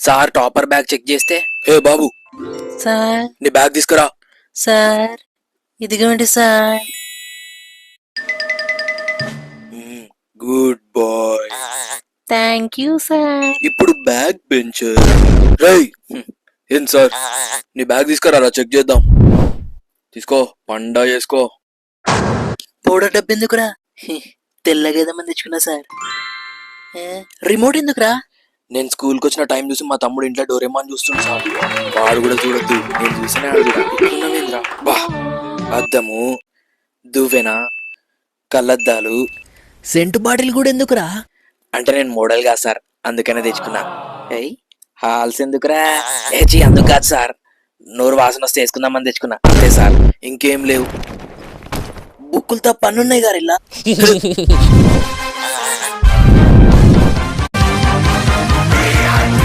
Sir topper bag check చేస్తే, హే బాబు సార్ నీ బ్యాగ్ తీసుకురా. సార్ ఇదిగోండి sir. Good boy. Thank you sir. ఇప్పుడు బ్యాగ్ బెంచ్. రై ఏం సార్, నీ బ్యాగ్ తీసుకురా, చెక్ చేద్దాం. తీసుకో, పండా చేసుకో. పౌడర్ డబ్బు ఎందుకురా? తెల్లగేదమని తెచ్చుకున్నా సార్. రిమోట్ ఎందుకురా? నేను స్కూల్కి వచ్చిన టైం చూసి మా తమ్ముడు ఇంట్లో డోరేమాన్ చూస్తుండు సార్. వాడు కూడా చూడొద్దు, నేను చూసినా అడుగురా. బా, అద్దము, దువ్వెన, కళ్ళద్దాలు, సెంటు బాటిల్ కూడా ఎందుకురా? అంటే నేను మోడల్ కాదు సార్, అందుకనే తెచ్చుకున్నా. ఏయ్ హాల్స్ ఎందుకురా? ఏచి అందుకు కాదు సార్, నోరు వాసన వస్తే వేసుకుందామని తెచ్చుకున్నా అంతే సార్, ఇంకేం లేవు. బుక్కులతో పన్నున్నాయి గారు ఇలా.